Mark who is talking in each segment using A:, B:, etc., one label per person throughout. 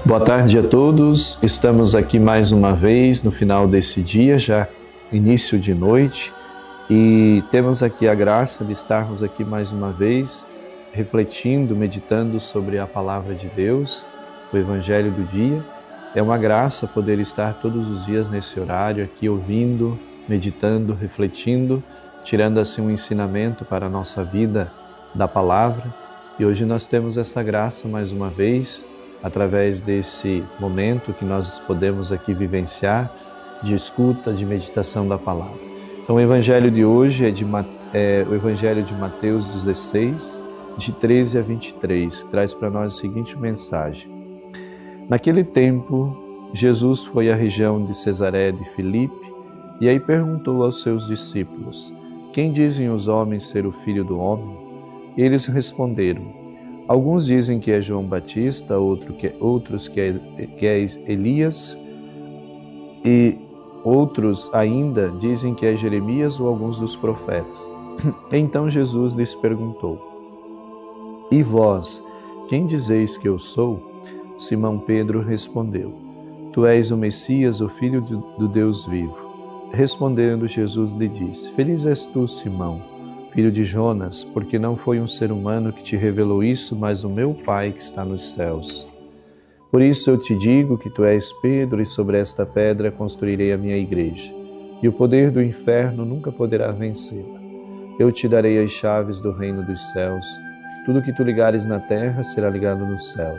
A: Boa tarde a todos, estamos aqui mais uma vez no final desse dia, já início de noite, e temos aqui a graça de estarmos aqui mais uma vez, refletindo, meditando sobre a Palavra de Deus, o Evangelho do dia. É uma graça poder estar todos os dias nesse horário aqui, ouvindo, meditando, refletindo, tirando assim um ensinamento para a nossa vida da Palavra. E hoje nós temos essa graça mais uma vez, através desse momento que nós podemos aqui vivenciar, de escuta, de meditação da Palavra. Então o Evangelho de hoje é o Evangelho de Mateus 16, de 13 a 23, que traz para nós a seguinte mensagem. Naquele tempo, Jesus foi à região de Cesareia de Filipe e aí perguntou aos seus discípulos: quem dizem os homens ser o Filho do Homem? Eles responderam: alguns dizem que é João Batista, outros que é Elias, e outros ainda dizem que é Jeremias ou alguns dos profetas. Então Jesus lhes perguntou: e vós, quem dizeis que eu sou? Simão Pedro respondeu: tu és o Messias, o Filho do Deus vivo. Respondendo, Jesus lhe disse: feliz és tu, Simão, filho de Jonas, porque não foi um ser humano que te revelou isso, mas o meu Pai que está nos céus. Por isso eu te digo que tu és Pedro, e sobre esta pedra construirei a minha igreja, e o poder do inferno nunca poderá vencê-la. Eu te darei as chaves do reino dos céus. Tudo que tu ligares na terra será ligado no céu,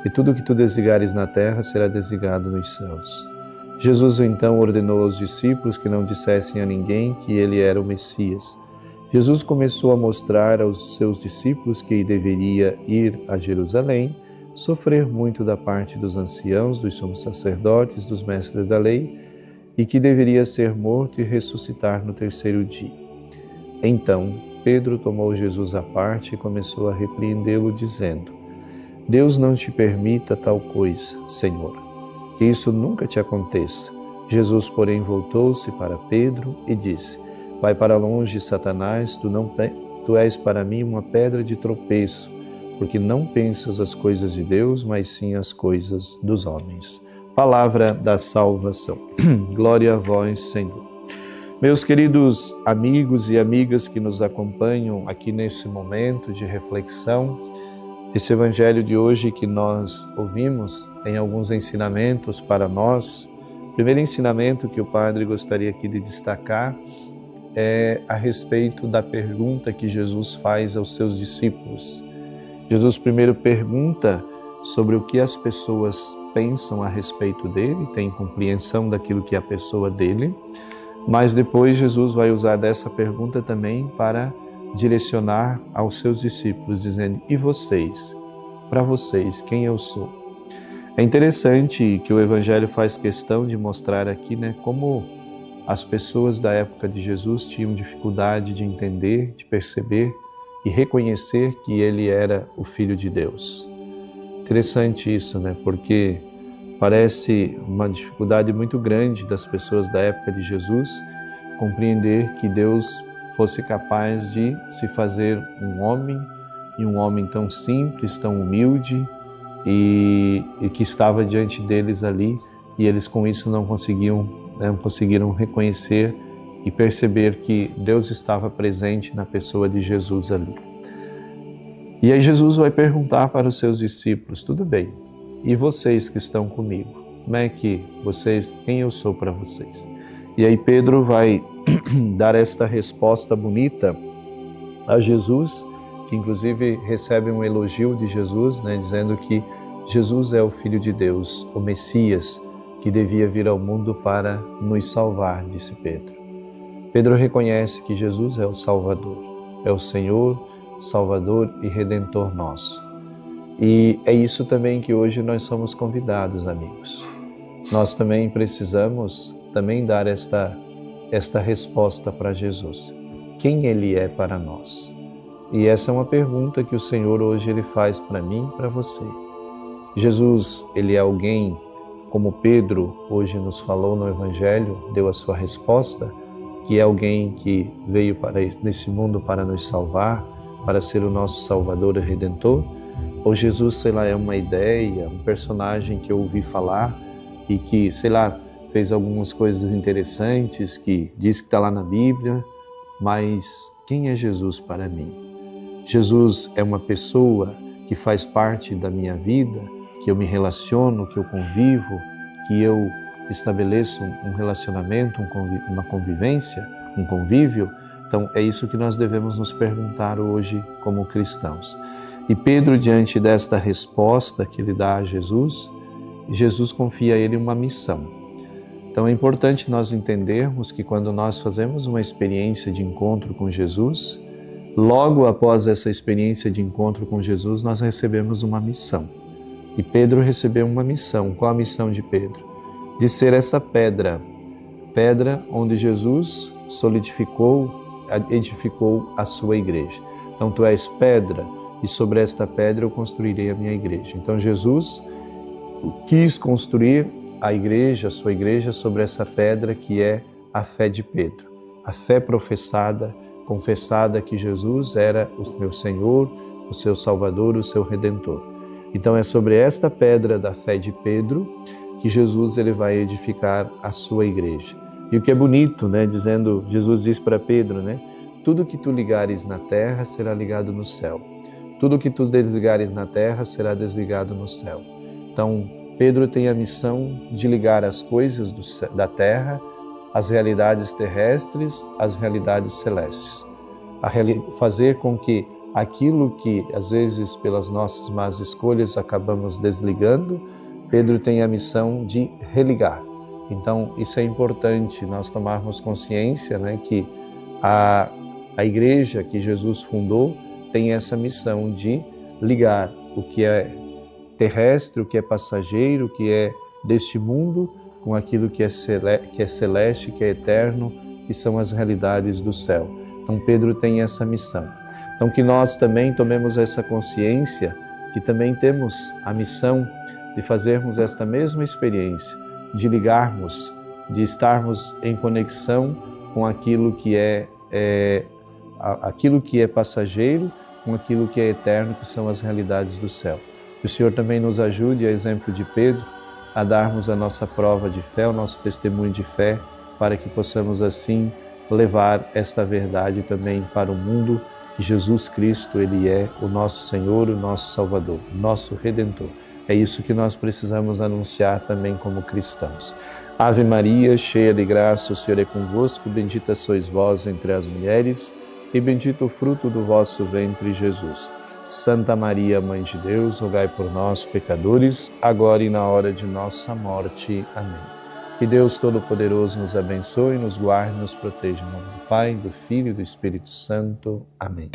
A: e tudo que tu desligares na terra será desligado nos céus. Jesus então ordenou aos discípulos que não dissessem a ninguém que ele era o Messias. Jesus começou a mostrar aos seus discípulos que deveria ir a Jerusalém, sofrer muito da parte dos anciãos, dos sumos sacerdotes, dos mestres da lei, e que deveria ser morto e ressuscitar no terceiro dia. Então, Pedro tomou Jesus à parte e começou a repreendê-lo, dizendo: Deus não te permita tal coisa, Senhor, que isso nunca te aconteça. Jesus, porém, voltou-se para Pedro e disse: vai para longe, Satanás, tu és para mim uma pedra de tropeço, porque não pensas as coisas de Deus, mas sim as coisas dos homens. Palavra da salvação. Glória a vós, Senhor. Meus queridos amigos e amigas que nos acompanham aqui nesse momento de reflexão, esse Evangelho de hoje que nós ouvimos tem alguns ensinamentos para nós. O primeiro ensinamento que o Padre gostaria aqui de destacar é a respeito da pergunta que Jesus faz aos seus discípulos. Jesus primeiro pergunta sobre o que as pessoas pensam a respeito dele, tem compreensão daquilo que é a pessoa dele, mas depois Jesus vai usar dessa pergunta também para direcionar aos seus discípulos, dizendo: e vocês? Para vocês, quem eu sou? É interessante que o Evangelho faz questão de mostrar aqui, como as pessoas da época de Jesus tinham dificuldade de entender, de perceber e reconhecer que ele era o Filho de Deus. Interessante isso, porque parece uma dificuldade muito grande das pessoas da época de Jesus compreender que Deus fosse capaz de se fazer um homem, e um homem tão simples, tão humilde, e que estava diante deles ali, e eles com isso não conseguiram reconhecer e perceber que Deus estava presente na pessoa de Jesus ali. E aí Jesus vai perguntar para os seus discípulos: tudo bem, e vocês que estão comigo? Como é que vocês, quem eu sou para vocês? E aí Pedro vai dar esta resposta bonita a Jesus, que inclusive recebe um elogio de Jesus, dizendo que Jesus é o Filho de Deus, o Messias, que devia vir ao mundo para nos salvar, disse Pedro. Pedro reconhece que Jesus é o Salvador, é o Senhor, Salvador e Redentor nosso. E é isso também que hoje nós somos convidados, amigos. Nós também precisamos dar esta resposta para Jesus. Quem Ele é para nós? E essa é uma pergunta que o Senhor hoje Ele faz para mim e para você. Jesus, Ele é alguém, como Pedro hoje nos falou no Evangelho, deu a sua resposta, que é alguém que veio nesse mundo para nos salvar, para ser o nosso Salvador e Redentor? Ou Jesus, sei lá, é uma ideia, um personagem que eu ouvi falar e que, sei lá, fez algumas coisas interessantes, que diz que está lá na Bíblia, mas quem é Jesus para mim? Jesus é uma pessoa que faz parte da minha vida, que eu me relaciono, que eu convivo, que eu estabeleço um relacionamento, uma convivência, um convívio. Então é isso que nós devemos nos perguntar hoje como cristãos. E Pedro, diante desta resposta que ele dá a Jesus, Jesus confia a ele uma missão. Então é importante nós entendermos que quando nós fazemos uma experiência de encontro com Jesus, logo após essa experiência de encontro com Jesus, nós recebemos uma missão. E Pedro recebeu uma missão. Qual a missão de Pedro? De ser essa pedra onde Jesus edificou a sua igreja. Então tu és pedra, e sobre esta pedra eu construirei a minha igreja. Então Jesus quis construir a igreja, a sua igreja, sobre essa pedra que é a fé de Pedro. A fé professada, confessada que Jesus era o meu Senhor, o seu Salvador, o seu Redentor. Então é sobre esta pedra da fé de Pedro que Jesus ele vai edificar a sua igreja. E o que é bonito, né? Dizendo, Jesus diz para Pedro, né? Tudo que tu ligares na terra será ligado no céu. Tudo que tu desligares na terra será desligado no céu. Então, Pedro tem a missão de ligar as coisas da terra, as realidades terrestres, as realidades celestes. Fazer com que aquilo que, às vezes, pelas nossas más escolhas, acabamos desligando, Pedro tem a missão de religar. Então, isso é importante, nós tomarmos consciência, né, que a igreja que Jesus fundou tem essa missão de ligar o que é terrestre, o que é passageiro, o que é deste mundo, com aquilo que é celeste, que é eterno, que são as realidades do céu. Então Pedro tem essa missão. Então que nós também tomemos essa consciência, que também temos a missão de fazermos esta mesma experiência, de ligarmos, de estarmos em conexão com aquilo que é passageiro, com aquilo que é eterno, que são as realidades do céu. Que o Senhor também nos ajude, a exemplo de Pedro, a darmos a nossa prova de fé, o nosso testemunho de fé, para que possamos assim levar esta verdade também para o mundo, que Jesus Cristo, Ele é o nosso Senhor, o nosso Salvador, o nosso Redentor. É isso que nós precisamos anunciar também como cristãos. Ave Maria, cheia de graça, o Senhor é convosco, bendita sois vós entre as mulheres, e bendito o fruto do vosso ventre, Jesus. Santa Maria, Mãe de Deus, rogai por nós, pecadores, agora e na hora de nossa morte. Amém. Que Deus Todo-Poderoso nos abençoe, nos guarde e nos proteja. Em nome do Pai, do Filho e do Espírito Santo. Amém.